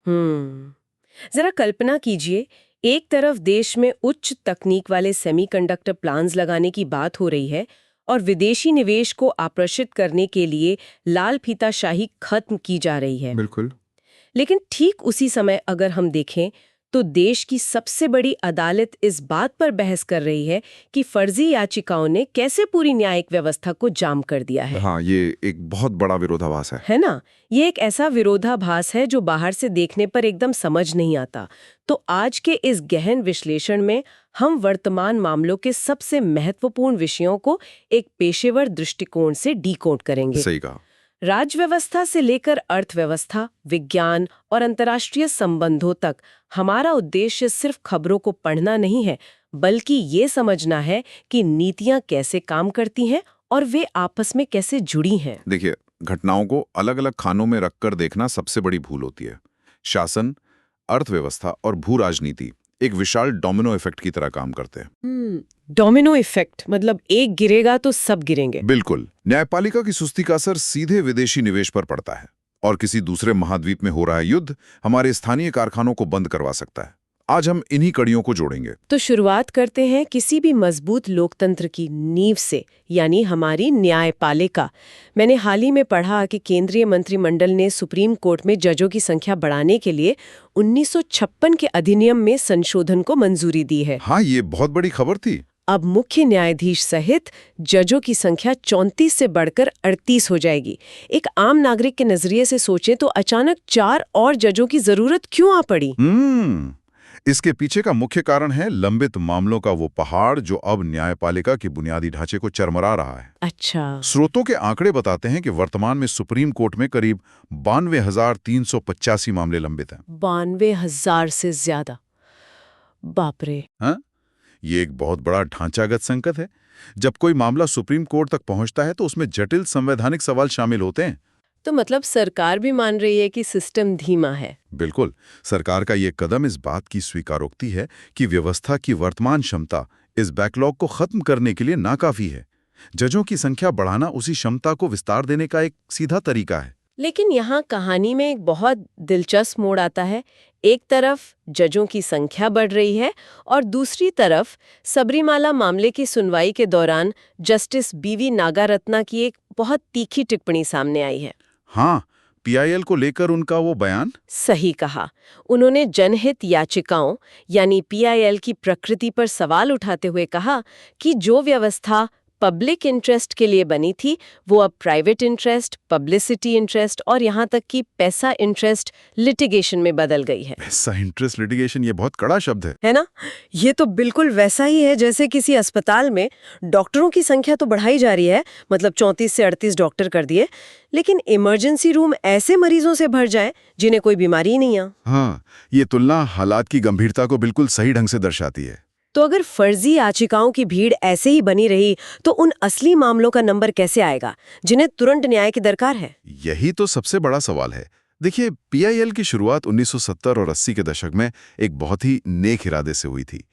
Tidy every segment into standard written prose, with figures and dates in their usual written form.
जरा कल्पना कीजिए, एक तरफ देश में उच्च तकनीक वाले सेमीकंडक्टर प्लांट्स लगाने की बात हो रही है और विदेशी निवेश को आकर्षित करने के लिए लाल फीताशाही खत्म की जा रही है। बिल्कुल। लेकिन ठीक उसी समय अगर हम देखें तो देश की सबसे बड़ी अदालत इस बात पर बहस कर रही है कि फर्जी याचिकाओं ने कैसे पूरी न्यायिक व्यवस्था को जाम कर दिया है। हाँ, ये एक बहुत बड़ा विरोधाभास है ना? ये एक ऐसा विरोधाभास है जो बाहर से देखने पर एकदम समझ नहीं आता। तो आज के इस गहन विश्लेषण में हम वर्तमान मामलों के सबसे महत्वपूर्ण विषयों को एक पेशेवर दृष्टिकोण से डीकोड करेंगे। सही कहा। राज्य व्यवस्था से लेकर अर्थव्यवस्था, विज्ञान और अंतर्राष्ट्रीय संबंधों तक हमारा उद्देश्य सिर्फ खबरों को पढ़ना नहीं है, बल्कि ये समझना है कि नीतियां कैसे काम करती हैं और वे आपस में कैसे जुड़ी हैं। देखिए, घटनाओं को अलग अलग खानों में रखकर देखना सबसे बड़ी भूल होती है। शासन, अर्थव्यवस्था और भू राजनीति एक विशाल डोमिनो इफेक्ट की तरह काम करते हैं। डोमिनो इफेक्ट मतलब एक गिरेगा तो सब गिरेंगे। बिल्कुल। न्यायपालिका की सुस्ती का असर सीधे विदेशी निवेश पर पड़ता है और किसी दूसरे महाद्वीप में हो रहा युद्ध हमारे स्थानीय कारखानों को बंद करवा सकता है। आज हम इन्हीं कड़ियों को जोड़ेंगे। तो शुरुआत करते हैं किसी भी मजबूत लोकतंत्र की नींव से, यानी हमारी न्यायपालिका। मैंने हाल ही में पढ़ा कि केंद्रीय मंत्रिमंडल ने सुप्रीम कोर्ट में जजों की संख्या बढ़ाने के लिए 1956 के अधिनियम में संशोधन को मंजूरी दी है। हाँ, ये बहुत बड़ी खबर थी। अब मुख्य न्यायाधीश सहित जजों की संख्या 34 से बढ़कर 38 हो जाएगी। एक आम नागरिक के नजरिए से सोचें तो अचानक 4 और जजों की जरूरत क्यों आ पड़ी? इसके पीछे का मुख्य कारण है लंबित मामलों का वो पहाड़ जो अब न्यायपालिका के बुनियादी ढांचे को चरमरा रहा है। अच्छा। स्रोतों के आंकड़े बताते हैं कि वर्तमान में सुप्रीम कोर्ट में करीब 92,385 मामले लंबित हैं। 92,000 से ज्यादा? बाप रे। हाँ, ये एक बहुत बड़ा ढांचागत संकट है। जब कोई मामला सुप्रीम कोर्ट तक पहुंचता है तो उसमें जटिल संवैधानिक सवाल शामिल होते हैं। तो मतलब सरकार भी मान रही है कि सिस्टम धीमा है। बिल्कुल। सरकार का ये कदम इस बात की स्वीकारोक्ति है कि व्यवस्था की वर्तमान क्षमता इस बैकलॉग को खत्म करने के लिए नाकाफी है। जजों की संख्या बढ़ाना उसी क्षमता को विस्तार देने का एक सीधा तरीका है। लेकिन यहाँ कहानी में एक बहुत दिलचस्प मोड़ आता है। एक तरफ जजों की संख्या बढ़ रही है और दूसरी तरफ सबरीमाला मामले की सुनवाई के दौरान जस्टिस बीवी नागारत्ना की एक बहुत तीखी टिप्पणी सामने आई है। हाँ, पीआईएल को लेकर उनका वो बयान। सही कहा। उन्होंने जनहित याचिकाओं यानी पीआईएल की प्रकृति पर सवाल उठाते हुए कहा कि जो व्यवस्था पब्लिक इंटरेस्ट के लिए बनी थी वो अब प्राइवेट इंटरेस्ट, पब्लिसिटी इंटरेस्ट और यहाँ तक कि पैसा इंटरेस्ट लिटिगेशन में बदल गई है। पैसा इंटरेस्ट लिटिगेशन, ये बहुत कड़ा शब्द है ना? ये तो बिल्कुल वैसा ही है जैसे किसी अस्पताल में डॉक्टरों की संख्या तो बढ़ाई जा रही है, मतलब 34 से 38 डॉक्टर कर दिए, लेकिन इमरजेंसी रूम ऐसे मरीजों से भर जाए जिन्हें कोई बीमारी ही नहीं है। हाँ, ये तुलना हालात की गंभीरता को बिल्कुल सही ढंग से दर्शाती है। तो अगर फर्जी याचिकाओं की भीड़ ऐसे ही बनी रही तो उन असली मामलों का नंबर कैसे आएगा जिन्हें तुरंत न्याय की दरकार है? यही तो सबसे बड़ा सवाल है। देखिए, पीआईएल की शुरुआत 1970 और 80 के दशक में एक बहुत ही नेक इरादे से हुई थी।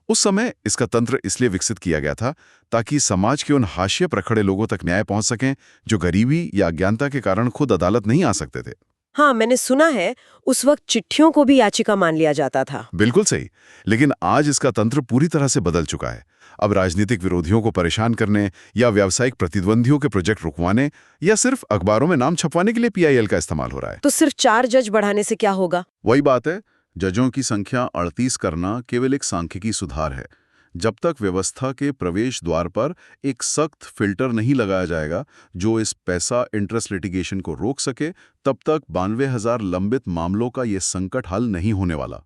उस समय इसका तंत्र इसलिए विकसित किया गया था ताकि समाज के उन हाशिए पर खड़े लोगों तक न्याय पहुंच सकें जो गरीबी या अज्ञानता के कारण खुद अदालत नहीं आ सकते थे। हाँ, मैंने सुना है उस वक्त चिट्ठियों को भी याचिका मान लिया जाता था। बिल्कुल सही। लेकिन आज इसका तंत्र पूरी तरह से बदल चुका है। अब राजनीतिक विरोधियों को परेशान करने या व्यावसायिक प्रतिद्वंदियों के प्रोजेक्ट रुकवाने या सिर्फ अखबारों में नाम छपवाने के लिए पीआईएल का इस्तेमाल हो रहा है। तो सिर्फ 4 जज बढ़ाने से क्या होगा? वही बात है, जजों की संख्या 38 करना केवल एक सांख्यिकी सुधार है। जब तक व्यवस्था के प्रवेश द्वार पर एक सख्त फिल्टर नहीं लगाया जाएगा जो इस पैसा इंटरेस्ट लिटिगेशन को रोक सके, तब तक 92,000 लंबित मामलों का ये संकट हल नहीं होने वाला।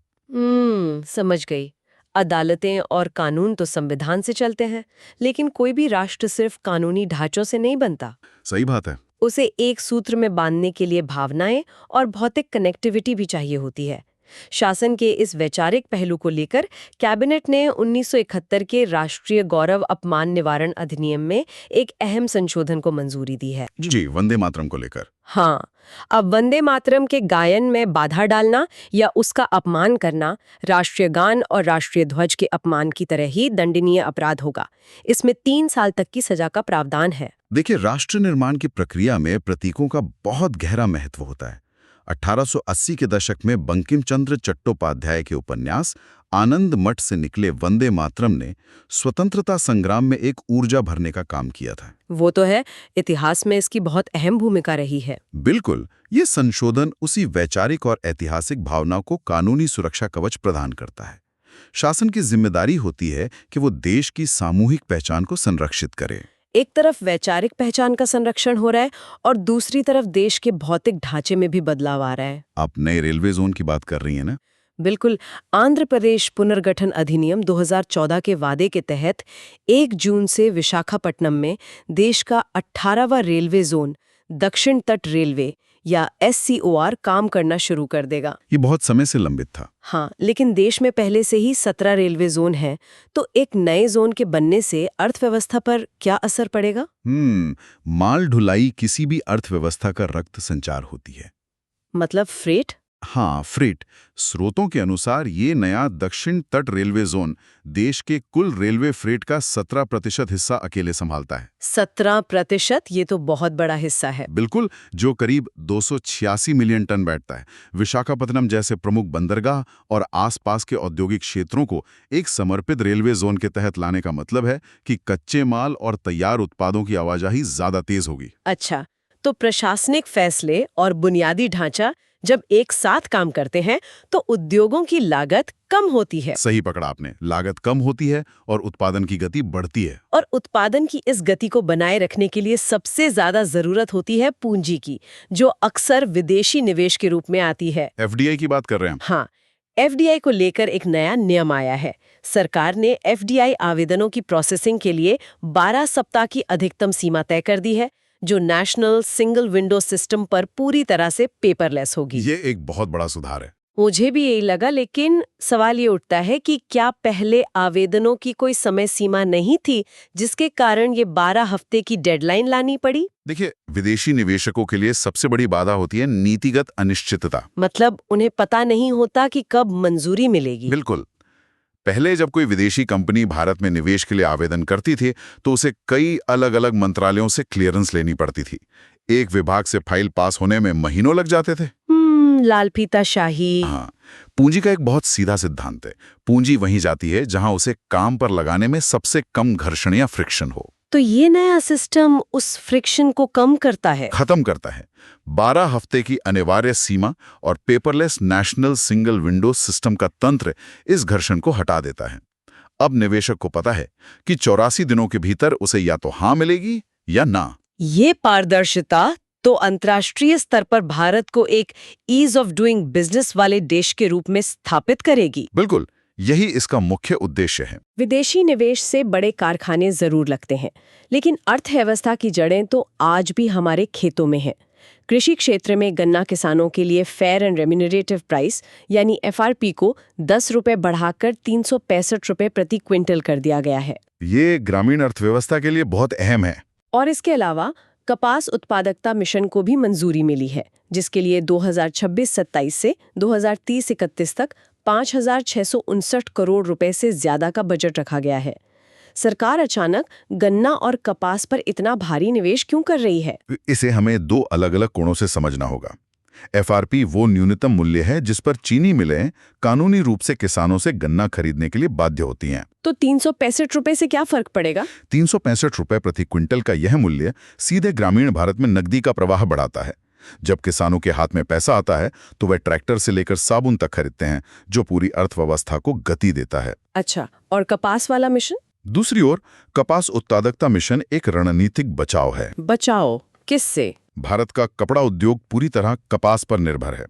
समझ गई। अदालतें और कानून तो संविधान से चलते हैं, लेकिन कोई भी राष्ट्र सिर्फ कानूनी ढांचों से नहीं बनता। सही बात है। उसे एक सूत्र में बांधने के लिए भावनाएं और भौतिक कनेक्टिविटी भी चाहिए होती है। शासन के इस वैचारिक पहलू को लेकर कैबिनेट ने 1971 के राष्ट्रीय गौरव अपमान निवारण अधिनियम में एक अहम संशोधन को मंजूरी दी है। जी, वंदे मातरम को लेकर। हाँ, अब वंदे मातरम के गायन में बाधा डालना या उसका अपमान करना राष्ट्रीय गान और राष्ट्रीय ध्वज के अपमान की तरह ही दंडनीय अपराध होगा। इसमें 3 साल तक की सजा का प्रावधान है। देखिए, राष्ट्र निर्माण की प्रक्रिया में प्रतीकों का बहुत गहरा महत्व होता है। 1880 के दशक में बंकिम चंद्र चट्टोपाध्याय के उपन्यास आनंद मठ से निकले वंदे मातरम ने स्वतंत्रता संग्राम में एक ऊर्जा भरने का काम किया था। वो तो है, इतिहास में इसकी बहुत अहम भूमिका रही है। बिल्कुल, ये संशोधन उसी वैचारिक और ऐतिहासिक भावना को कानूनी सुरक्षा कवच प्रदान करता है। शासन की जिम्मेदारी होती है कि वो देश की सामूहिक पहचान को संरक्षित करे। एक तरफ वैचारिक पहचान का संरक्षण हो रहा है और दूसरी तरफ देश के भौतिक ढांचे में भी बदलाव आ रहा है। आप नए रेलवे जोन की बात कर रही हैं ना? बिल्कुल। आंध्र प्रदेश पुनर्गठन अधिनियम 2014 के वादे के तहत 1 जून से विशाखापट्टनम में देश का 18वां रेलवे जोन दक्षिण तट रेलवे या SCOR काम करना शुरू कर देगा। ये बहुत समय से लंबित था। हाँ, लेकिन देश में पहले से ही 17 रेलवे जोन हैं, तो एक नए जोन के बनने से अर्थव्यवस्था पर क्या असर पड़ेगा? माल ढुलाई किसी भी अर्थव्यवस्था का रक्त संचार होती है। मतलब फ्रेट? हाँ, फ्रेट। स्रोतों के अनुसार ये नया दक्षिण तट रेलवे जोन देश के कुल रेलवे फ्रेट का 17% हिस्सा अकेले संभालता है। 17%? ये तो बहुत बड़ा हिस्सा है। बिल्कुल, जो करीब 286 मिलियन टन बैठता है। विशाखापत्तनम जैसे प्रमुख बंदरगाह और आसपास के औद्योगिक क्षेत्रों को एक समर्पित रेलवे जोन के तहत लाने का मतलब है कि कच्चे माल और तैयार उत्पादों की आवाजाही ज्यादा तेज होगी। अच्छा, तो प्रशासनिक फैसले और बुनियादी ढांचा जब एक साथ काम करते हैं तो उद्योगों की लागत कम होती है। सही पकड़ा आपने, लागत कम होती है और उत्पादन की गति बढ़ती है। और उत्पादन की इस गति को बनाए रखने के लिए सबसे ज्यादा जरूरत होती है पूंजी की, जो अक्सर विदेशी निवेश के रूप में आती है। FDI की बात कर रहे हैं? हाँ, FDI को लेकर एक नया नियम आया है। सरकार ने FDI आवेदनों की प्रोसेसिंग के लिए 12 सप्ताह की अधिकतम सीमा तय कर दी है, जो नेशनल सिंगल विंडो सिस्टम पर पूरी तरह से पेपरलेस होगी। ये एक बहुत बड़ा सुधार है। मुझे भी यही लगा, लेकिन सवाल ये उठता है कि क्या पहले आवेदनों की कोई समय सीमा नहीं थी, जिसके कारण ये 12 हफ्ते की डेडलाइन लानी पड़ी? देखिए, विदेशी निवेशकों के लिए सबसे बड़ी बाधा होती है नीतिगत अनिश्चितता। मतलब उन्हें पता नहीं होता कि कब मंजूरी मिलेगी। बिल्कुल। पहले जब कोई विदेशी कंपनी भारत में निवेश के लिए आवेदन करती थी तो उसे कई अलग अलग मंत्रालयों से क्लियरेंस लेनी पड़ती थी। एक विभाग से फाइल पास होने में महीनों लग जाते थे। लाल फीता शाही। हाँ, पूंजी का एक बहुत सीधा सिद्धांत है। पूंजी वहीं जाती है जहां उसे काम पर लगाने में सबसे कम घर्षण या फ्रिक्शन हो। तो ये नया सिस्टम उस फ्रिक्शन को कम करता है, खत्म करता है। 12 हफ्ते की अनिवार्य सीमा और paperless national single window system का तंत्र इस घर्षण को हटा देता है। अब निवेशक को पता है कि 84 दिनों के भीतर उसे या तो हाँ मिलेगी या ना। ये पारदर्शिता तो अंतर्राष्ट्रीय स्तर पर भारत को एक ईज ऑफ डूइंग बिजनेस वाले देश के रूप में स्थापित करेगी। बिल्कुल, यही इसका मुख्य उद्देश्य है। विदेशी निवेश से बड़े कारखाने जरूर लगते हैं, लेकिन अर्थव्यवस्था की जड़ें तो आज भी हमारे खेतों में हैं। कृषि क्षेत्र में गन्ना किसानों के लिए फेयर एंड रेम्यूनरेटिव प्राइस यानी FRP को 10 रुपए बढ़ाकर 365 रुपए प्रति क्विंटल कर दिया गया है। ये ग्रामीण अर्थव्यवस्था के लिए बहुत अहम है। और इसके अलावा कपास उत्पादकता मिशन को भी मंजूरी मिली है, जिसके लिए 2026-27 से 2030-31 तक 5,659 करोड़ रुपए से ज्यादा का बजट रखा गया है। सरकार अचानक गन्ना और कपास पर इतना भारी निवेश क्यों कर रही है? इसे हमें 2 अलग-अलग कोणों से समझना होगा। FRP वो न्यूनतम मूल्य है जिस पर चीनी मिलें कानूनी रूप से किसानों से गन्ना खरीदने के लिए बाध्य होती हैं। तो 365 रुपए से क्या फर्क पड़ेगा? 365 रुपए प्रति क्विंटल का यह मूल्य सीधे ग्रामीण भारत में नकदी का प्रवाह बढ़ाता है। जब किसानों के हाथ में पैसा आता है तो वे ट्रैक्टर से लेकर साबुन तक खरीदते हैं, जो पूरी अर्थव्यवस्था को गति देता है। अच्छा, और कपास वाला मिशन? दूसरी ओर कपास उत्पादकता मिशन एक रणनीतिक बचाव है। बचाओ किससे? भारत का कपड़ा उद्योग पूरी तरह कपास पर निर्भर है।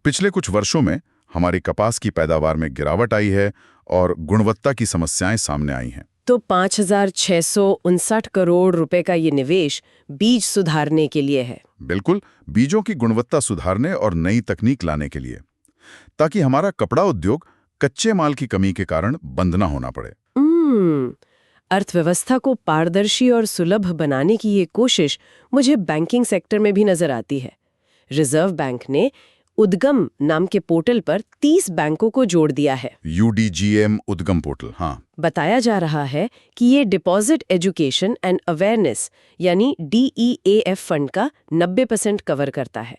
पिछले कुछ वर्षों में हमारी कपास की पैदावार में गिरावट आई है और गुणवत्ता की समस्याएं सामने आई हैं। तो 5,659 करोड़ रुपए का ये निवेश बीज सुधारने के लिए है? बिल्कुल, बीजों की गुणवत्ता सुधारने और नई तकनीक लाने के लिए, ताकि हमारा कपड़ा उद्योग कच्चे माल की कमी के कारण बंद न होना पड़े। अर्थव्यवस्था को पारदर्शी और सुलभ बनाने की ये कोशिश मुझे बैंकिंग सेक्टर में भी नजर आती है। रिजर्व बैंक ने उद्गम नाम के पोर्टल पर 30 बैंकों को जोड़ दिया है। UDGM उद्गम पोर्टल। हाँ, बताया जा रहा है कि ये डिपॉजिट एजुकेशन एंड अवेयरनेस यानी DEAF फंड का 90% कवर करता है।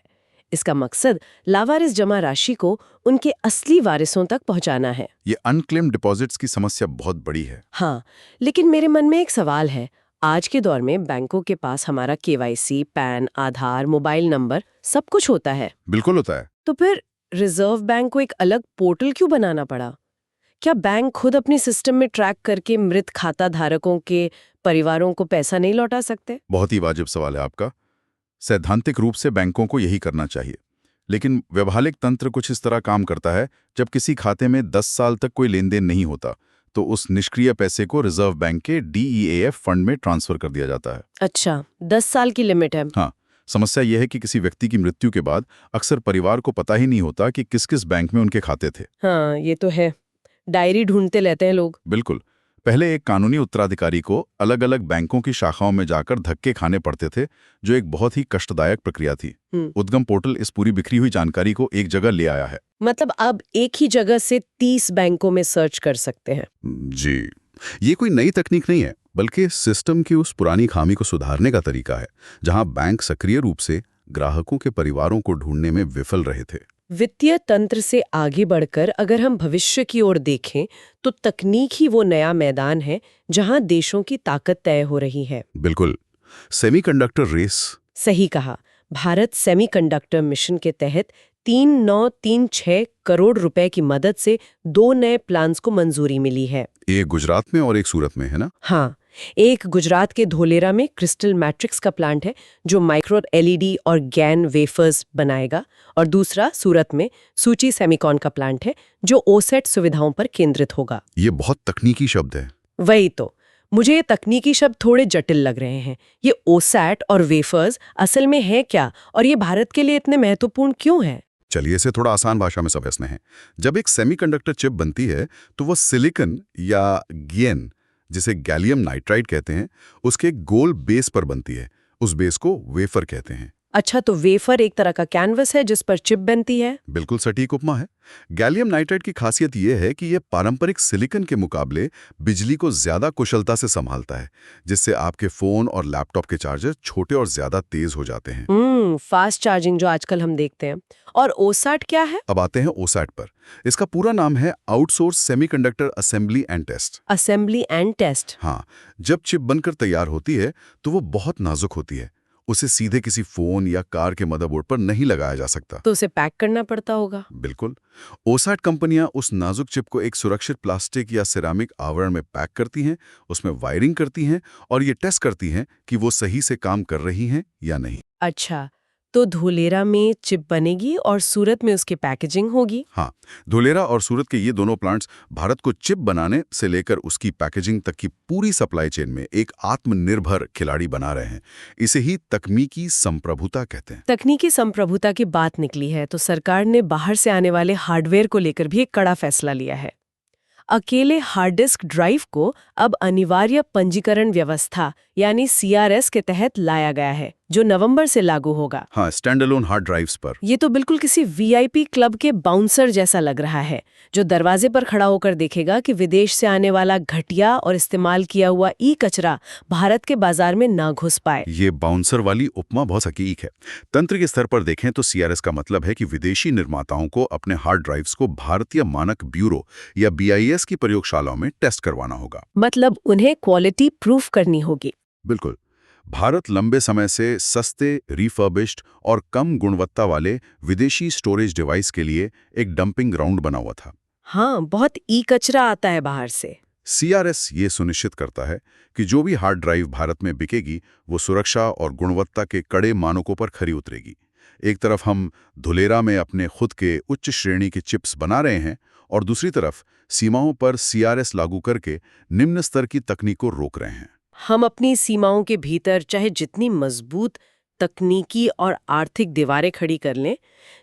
इसका मकसद लावारिस जमा राशि को उनके असली वारिसों तक पहुंचाना है। ये अनक्लेम डिपॉजिट्स की समस्या बहुत बड़ी है। हाँ, लेकिन मेरे मन में एक सवाल है। आज के दौर में बैंकों के पास हमारा केवाईसी, पैन, आधार, मोबाइल नंबर सब कुछ होता है। बिल्कुल होता है। तो फिर रिजर्व बैंक को एक अलग पोर्टल क्यों बनाना पड़ा? क्या बैंक खुद अपने सिस्टम में ट्रैक करके मृत खाता धारकों के परिवारों को पैसा नहीं लौटा सकते? बहुत ही वाजिब सवाल है आपका। सैद्धांतिक रूप से बैंकों को यही करना चाहिए, लेकिन व्यवहारिक तंत्र कुछ इस तरह काम करता है। जब किसी खाते में 10 साल तक कोई लेन देन नहीं होता, तो उस निष्क्रिय पैसे को रिजर्व बैंक के DEAF फंड में ट्रांसफर कर दिया जाता है। अच्छा, 10 साल की लिमिट है। हाँ, समस्या यह है कि किसी व्यक्ति की मृत्यु के बाद अक्सर परिवार को पता ही नहीं होता कि किस किस बैंक में उनके खाते थे। हाँ, ये तो है। डायरी ढूंढते रहते हैं लोग। बिल्कुल। पहले एक कानूनी उत्तराधिकारी को अलग अलग बैंकों की शाखाओं में जाकर धक्के खाने पड़ते थे, जो एक बहुत ही कष्टदायक प्रक्रिया थी। उद्गम पोर्टल इस पूरी बिखरी हुई जानकारी को एक जगह ले आया है। मतलब अब एक ही जगह से 30 बैंकों में सर्च कर सकते हैं। जी, ये कोई नई तकनीक नहीं है, बल्कि सिस्टम की उस पुरानी खामी को सुधारने का तरीका है, जहां बैंक सक्रिय रूप से ग्राहकों के परिवारों को ढूंढने में विफल रहे थे। वित्तीय तंत्र से आगे बढ़कर अगर हम भविष्य की ओर देखें, तो तकनीक ही वो नया मैदान है जहां देशों की ताकत तय हो रही है। बिल्कुल। Semiconductor race. सही कहा। भारत सेमीकंडक्टर मिशन के तहत 3936 करोड़ रुपए की मदद से 2 नए प्लान्स को मंजूरी मिली है। एक गुजरात में और एक सूरत में, है ना? हाँ, एक गुजरात के धोलेरा में क्रिस्टल मैट्रिक्स का प्लांट है जो माइक्रो LED और गैन वेफर्स बनाएगा, और दूसरा सूरत में सूची सेमिकॉन का प्लांट है जो OSAT सुविधाओं पर केंद्रित होगा। ये बहुत तकनीकी शब्द है। वही तो, मुझे ये तकनीकी शब्द थोड़े जटिल लग रहे हैं। ये OSAT और वेफर्स असल में है क्या, और ये भारत के लिए इतने महत्वपूर्ण क्यों है? चलिए इसे थोड़ा आसान भाषा में समझते हैं। जब एक सेमीकंडक्टर चिप बनती है, तो वो सिलिकॉन या GaN, जिसे गैलियम नाइट्राइड कहते हैं, उसके एक गोल बेस पर बनती है। उस बेस को वेफर कहते हैं। अच्छा, तो वेफर एक तरह का कैनवस है जिस पर चिप बनती है। बिल्कुल सटीक उपमा है। गैलियम नाइट्राइड की खासियत यह है कि यह पारंपरिक सिलिकॉन के मुकाबले बिजली को ज्यादा कुशलता से संभालता है, जिससे आपके फोन और लैपटॉप के चार्जर छोटे और ज्यादा तेज हो जाते हैं। फास्ट चार्जिंग जो आजकल हम देखते हैं। और OSAT क्या है? अब आते हैं OSAT पर। इसका पूरा नाम है outsource semiconductor assembly and test. Assembly and test. हाँ, जब चिप बनकर तैयार होती है तो वो बहुत नाजुक होती है। उसे सीधे किसी फोन या कार के मदरबोर्ड पर नहीं लगाया जा सकता। तो उसे पैक करना पड़ता होगा। बिल्कुल। OSAT कंपनियां उस नाजुक चिप को एक सुरक्षित प्लास्टिक या सिरामिक आवरण में पैक करती हैं, उसमें वायरिंग करती हैं और ये टेस्ट करती हैं कि वो सही से काम कर रही हैं या नहीं। अच्छा, तो धोलेरा में चिप बनेगी और सूरत में उसकी पैकेजिंग होगी। हाँ, धोलेरा और सूरत के ये दोनों प्लांट्स भारत को चिप बनाने से लेकर उसकी पैकेजिंग तक की पूरी सप्लाई चेन में एक आत्मनिर्भर खिलाड़ी बना रहे हैं। इसे ही तकनीकी संप्रभुता कहते हैं। तकनीकी संप्रभुता की बात निकली है तो सरकार ने बाहर से आने वाले हार्डवेयर को लेकर भी एक कड़ा फैसला लिया है। अकेले हार्ड डिस्क ड्राइव को अब अनिवार्य पंजीकरण व्यवस्था यानी CRS के तहत लाया गया है, जो नवंबर से लागू होगा। हाँ, स्टैंड अलोन हार्ड ड्राइव्स पर। ये तो बिल्कुल किसी VIP क्लब के बाउंसर जैसा लग रहा है, जो दरवाजे पर खड़ा होकर देखेगा कि विदेश से आने वाला घटिया और इस्तेमाल किया हुआ कचरा भारत के बाजार में ना घुस पाए। ये बाउंसर वाली उपमा बहुत सटीक है। तंत्र के स्तर पर देखें तो CRS का मतलब है कि विदेशी निर्माताओं को अपने हार्ड ड्राइव्स को भारतीय मानक ब्यूरो या BIS की प्रयोगशालाओं में टेस्ट करवाना होगा। मतलब उन्हें क्वालिटी प्रूफ करनी होगी। बिल्कुल। भारत लंबे समय से सस्ते, रिफर्बिश्ड और कम गुणवत्ता वाले विदेशी स्टोरेज डिवाइस के लिए एक डंपिंग ग्राउंड बना हुआ था। हाँ, बहुत कचरा आता है बाहर से। CRS ये सुनिश्चित करता है कि जो भी हार्ड ड्राइव भारत में बिकेगी वो सुरक्षा और गुणवत्ता के कड़े मानकों पर खरी उतरेगी। एक तरफ हम धुलेरा में अपने खुद के उच्च श्रेणी के चिप्स बना रहे हैं और दूसरी तरफ सीमाओं पर CRS लागू करके निम्न स्तर की तकनीक को रोक रहे हैं। हम अपनी सीमाओं के भीतर चाहे जितनी मजबूत तकनीकी और आर्थिक दीवारें खड़ी कर लें,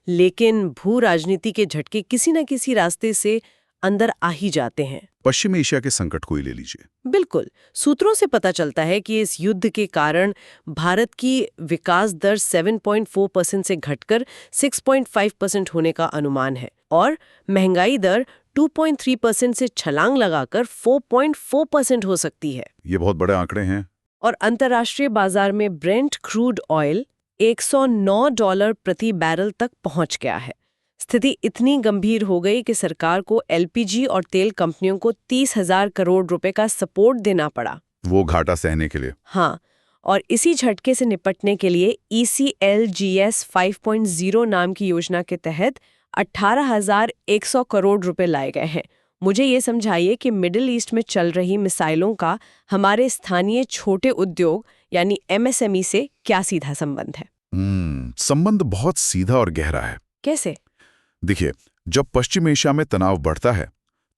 लेकिन भू राजनीति के झटके किसी न किसी रास्ते से अंदर आ ही जाते हैं। पश्चिम एशिया के संकट को ही ले लीजिए। बिल्कुल। सूत्रों से पता चलता है कि इस युद्ध के कारण भारत की विकास दर 7.4% से घटकर 6.5% होने का अनुमान है और महंगाई दर 2.3% से छलांग लगाकर 4.4% हो सकती है। ये बहुत बड़े आंकड़े हैं। और अंतर्राष्ट्रीय बाजार में ब्रेंट क्रूड ऑयल $109 प्रति बैरल तक पहुंच गया है। स्थिति इतनी गंभीर हो गई कि सरकार को एलपीजी और तेल कंपनियों को 30,000 करोड़ रुपए का सपोर्ट देना पड़ा। वो घाटा सहने के लिए। हाँ, और इसी झटके से निपटने के लिए ECLGS 5.0 नाम की योजना के तहत 18,100 करोड़ रुपए लाए गए हैं। मुझे ये समझाइए कि मिडिल ईस्ट में चल रही मिसाइलों का हमारे स्थानीय छोटे उद्योग यानी MSME से क्या सीधा संबंध है? संबंध बहुत सीधा और गहरा है। कैसे? देखिए, जब पश्चिम एशिया में तनाव बढ़ता है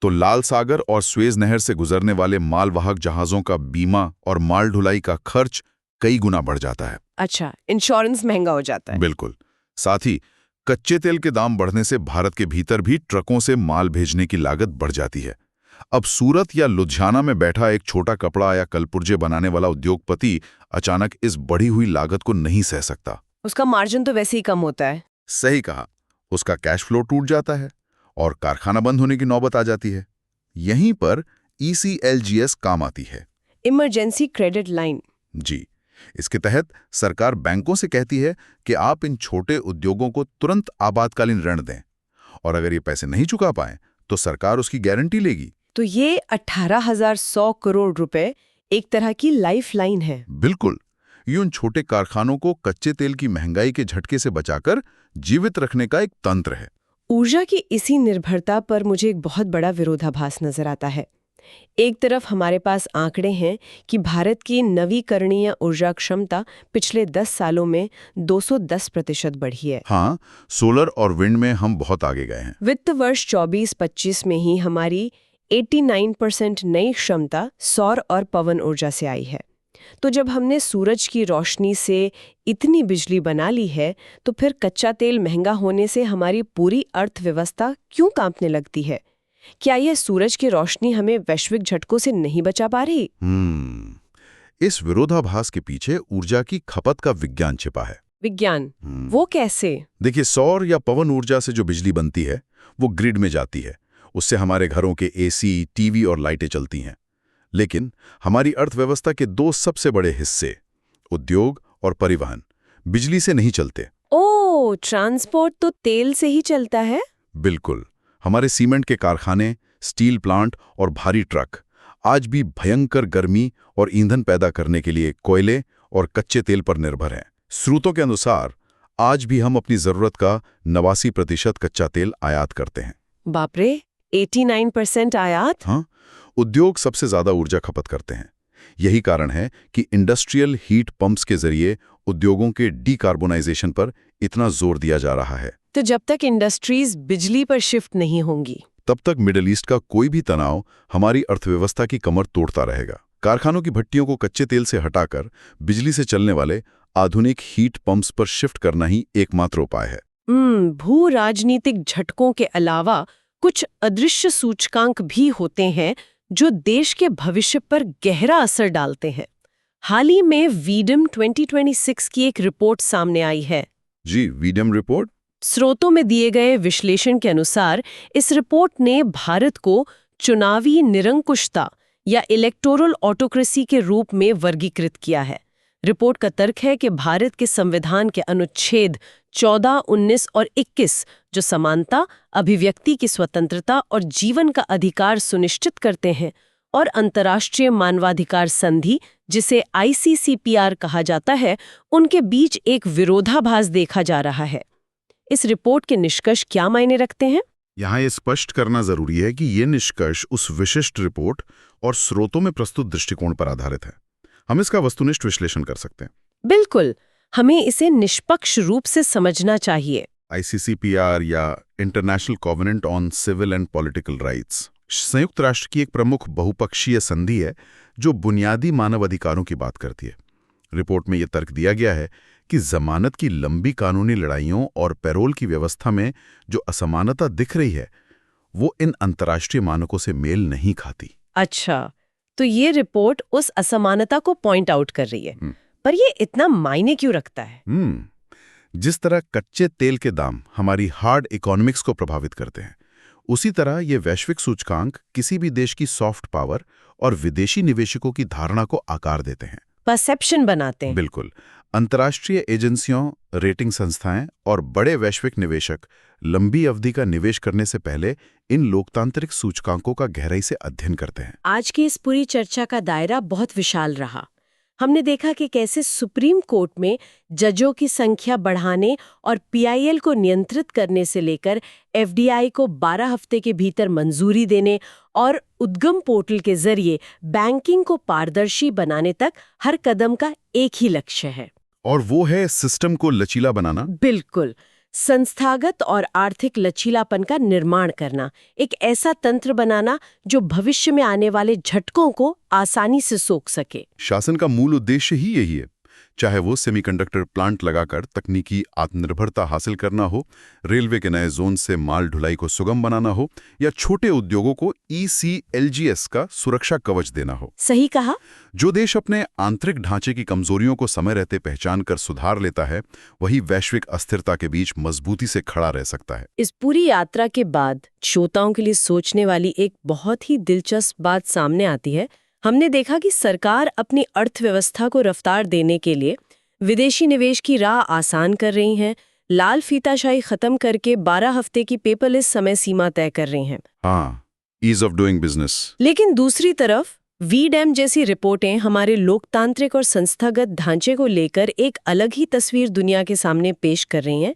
तो लाल सागर और स्वेज नहर से गुजरने वाले मालवाहक जहाजों का बीमा और माल ढुलाई का खर्च कई गुना बढ़ जाता है। अच्छा, इंश्योरेंस महंगा हो जाता है। बिल्कुल। साथ ही कच्चे तेल के दाम बढ़ने से भारत के भीतर भी ट्रकों से माल भेजने की लागत बढ़ जाती है। अब सूरत या लुधियाना में बैठा एक छोटा कपड़ा या कलपुर्जे बनाने वाला उद्योगपति अचानक इस बढ़ी हुई लागत को नहीं सह सकता। उसका मार्जिन तो वैसे ही कम होता है। सही कहा। उसका कैश फ्लो टूट जाता है और कारखाना बंद होने की नौबत आ जाती है। यहीं पर ECLGS काम आती है। Emergency credit line. जी, इसके तहत सरकार बैंकों से कहती है कि आप इन छोटे उद्योगों को तुरंत आपातकालीन ऋण दें, और अगर ये पैसे नहीं चुका पाए तो सरकार उसकी गारंटी लेगी। तो ये 18,100 करोड़ रुपए एक तरह की लाइफ लाइन है। बिल्कुल। ये उन छोटे कारखानों को कच्चे तेल की महंगाई के झटके से बचाकर जीवित रखने का एक तंत्र है। ऊर्जा की इसी निर्भरता पर मुझे एक बहुत बड़ा विरोधाभास नजर आता है। एक तरफ हमारे पास आंकड़े हैं कि भारत की नवीकरणीय ऊर्जा क्षमता पिछले 10 सालों में 210% बढ़ी है। हाँ, सोलर और विंड में हम बहुत आगे गए हैं। वित्त वर्ष 24-25 में ही हमारी 89% नई क्षमता सौर और पवन ऊर्जा से आई है। तो जब हमने सूरज की रोशनी से इतनी बिजली बना ली है, तो फिर कच्चा तेल महंगा होने से हमारी पूरी अर्थव्यवस्था क्यों कांपने लगती है? क्या यह सूरज की रोशनी हमें वैश्विक झटकों से नहीं बचा पा रही? इस विरोधाभास के पीछे ऊर्जा की खपत का विज्ञान छिपा है। विज्ञान? वो कैसे? देखिए, सौर या पवन ऊर्जा से जो बिजली बनती है वो ग्रिड में जाती है। उससे हमारे घरों के AC, टीवी और लाइटें चलती हैं। लेकिन हमारी अर्थव्यवस्था के दो सबसे बड़े हिस्से, उद्योग और परिवहन, बिजली से नहीं चलते। ओह, ट्रांसपोर्ट तो तेल से ही चलता है? बिल्कुल। हमारे सीमेंट के कारखाने, स्टील प्लांट और भारी ट्रक आज भी भयंकर गर्मी और ईंधन पैदा करने के लिए कोयले और कच्चे तेल पर निर्भर हैं। स्रोतों के अनुसार आज भी हम अपनी जरूरत का 89% कच्चा तेल आयात करते हैं। बाप रे, 89% आयात? हाँ, उद्योग सबसे ज्यादा ऊर्जा खपत करते हैं। यही कारण है कि इंडस्ट्रियल हीट पंप्स के जरिए उद्योगों के डीकार्बोनाइजेशन पर इतना जोर दिया जा रहा है। तो जब तक इंडस्ट्रीज बिजली पर शिफ्ट नहीं होंगी, तब तक मिडिल ईस्ट का कोई भी तनाव हमारी अर्थव्यवस्था की कमर तोड़ता रहेगा। कारखानों की भट्टियों को कच्चे तेल से हटाकर बिजली से चलने वाले आधुनिक हीट पंप्स पर शिफ्ट करना ही एकमात्र उपाय है। भू राजनीतिक झटकों के अलावा कुछ अदृश्य सूचकांक भी होते हैं जो देश के भविष्य पर गहरा असर डालते हैं। हाल ही में वीडम 2026 की एक रिपोर्ट सामने आई है। जी, वीडम रिपोर्ट? स्रोतों में दिए गए विश्लेषण के अनुसार इस रिपोर्ट ने भारत को चुनावी निरंकुशता या इलेक्टोरल ऑटोक्रेसी के रूप में वर्गीकृत किया है। रिपोर्ट का तर्क है कि भारत के संविधान के अनुच्छेद 14, 19 और 21 जो समानता, अभिव्यक्ति की स्वतंत्रता और जीवन का अधिकार सुनिश्चित करते हैं, और अंतर्राष्ट्रीय मानवाधिकार संधि जिसे ICCPR कहा जाता है, उनके बीच एक विरोधाभास देखा जा रहा है। इस रिपोर्ट के निष्कर्ष क्या मायने रखते हैं? यहाँ ये स्पष्ट करना जरूरी है कि ये निष्कर्ष उस विशिष्ट रिपोर्ट और स्रोतों में प्रस्तुत दृष्टिकोण पर आधारित है। हम इसका वस्तुनिष्ठ विश्लेषण कर सकते हैं। बिल्कुल, हमें इसे निष्पक्ष रूप से समझना चाहिए। ICCPR या international covenant on civil and political rights संयुक्त राष्ट्र की एक प्रमुख बहुपक्षीय संधि है जो बुनियादी मानव अधिकारों की बात करती है। रिपोर्ट में यह तर्क दिया गया है कि जमानत की लंबी कानूनी लड़ाइयों और पैरोल की व्यवस्था में जो असमानता दिख रही है वो इन अंतर्राष्ट्रीय मानकों से मेल नहीं खाती। अच्छा, तो ये रिपोर्ट उस असमानता को पॉइंट आउट कर रही है। पर ये इतना मायने क्यों रखता है? जिस तरह कच्चे तेल के दाम हमारी हार्ड इकोनॉमिक्स को प्रभावित करते हैं, उसी तरह ये वैश्विक सूचकांक किसी भी देश की सॉफ्ट पावर और विदेशी निवेशकों की धारणा को आकार देते हैं, परसेप्शन बनाते हैं। बिल्कुल। अंतर्राष्ट्रीय एजेंसियों, रेटिंग संस्थाएं और बड़े वैश्विक निवेशक लंबी अवधि का निवेश करने से पहले इन लोकतांत्रिक सूचकांकों का गहराई से अध्ययन करते हैं। आज की इस पूरी चर्चा का दायरा बहुत विशाल रहा। हमने देखा कि कैसे सुप्रीम कोर्ट में जजों की संख्या बढ़ाने और पीआईएल को नियंत्रित करने से लेकर एफडीआई को 12 हफ्ते के भीतर मंजूरी देने और उद्गम पोर्टल के जरिए बैंकिंग को पारदर्शी बनाने तक हर कदम का एक ही लक्ष्य है। और वो है सिस्टम को लचीला बनाना। बिल्कुल, संस्थागत और आर्थिक लचीलापन का निर्माण करना, एक ऐसा तंत्र बनाना जो भविष्य में आने वाले झटकों को आसानी से सोख सके। शासन का मूल उद्देश्य ही यही है, चाहे वो सेमीकंडक्टर प्लांट लगाकर तकनीकी आत्मनिर्भरता हासिल करना हो, रेलवे के नए जोन से माल ढुलाई को सुगम बनाना हो, या छोटे उद्योगों को ECLGS का सुरक्षा कवच देना हो। सही कहा। जो देश अपने आंतरिक ढांचे की कमजोरियों को समय रहते पहचान कर सुधार लेता है, वही वैश्विक अस्थिरता के बीच मजबूती से खड़ा रह सकता है। इस पूरी यात्रा के बाद श्रोताओं के लिए सोचने वाली एक बहुत ही दिलचस्प बात सामने आती है। हमने देखा कि सरकार अपनी अर्थव्यवस्था को रफ्तार देने के लिए विदेशी निवेश की राह आसान कर रही है, लाल फीताशाही खत्म करके 12 हफ्ते की पेपरलेस समय सीमा तय कर रही हैं। हाँ, ईज ऑफ डूइंग बिजनेस। लेकिन दूसरी तरफ वीडैम जैसी रिपोर्टें हमारे लोकतांत्रिक और संस्थागत ढांचे को लेकर एक अलग ही तस्वीर दुनिया के सामने पेश कर रही हैं।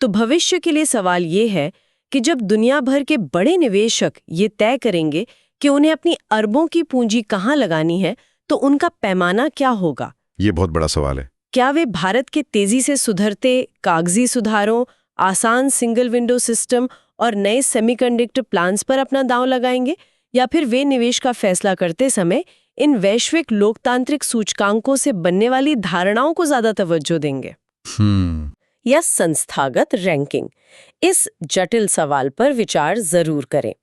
तो भविष्य के लिए सवाल ये है कि जब दुनिया भर के बड़े निवेशक ये तय करेंगे कि उन्हें अपनी अरबों की पूंजी कहाँ लगानी है, तो उनका पैमाना क्या होगा? ये बहुत बड़ा सवाल है। क्या वे भारत के तेजी से सुधरते कागजी सुधारों, आसान सिंगल विंडो सिस्टम और नए सेमीकंडक्टर प्लांट्स पर अपना दांव लगाएंगे, या फिर वे निवेश का फैसला करते समय इन वैश्विक लोकतांत्रिक सूचकांकों से बनने वाली धारणाओं को ज्यादा तवज्जो देंगे? या संस्थागत रैंकिंग? इस जटिल सवाल पर विचार जरूर करें।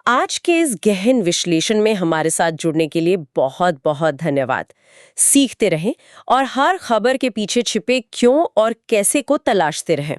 आज के इस गहन विश्लेषण में हमारे साथ जुड़ने के लिए बहुत बहुत धन्यवाद। सीखते रहें और हर खबर के पीछे छिपे क्यों और कैसे को तलाशते रहें।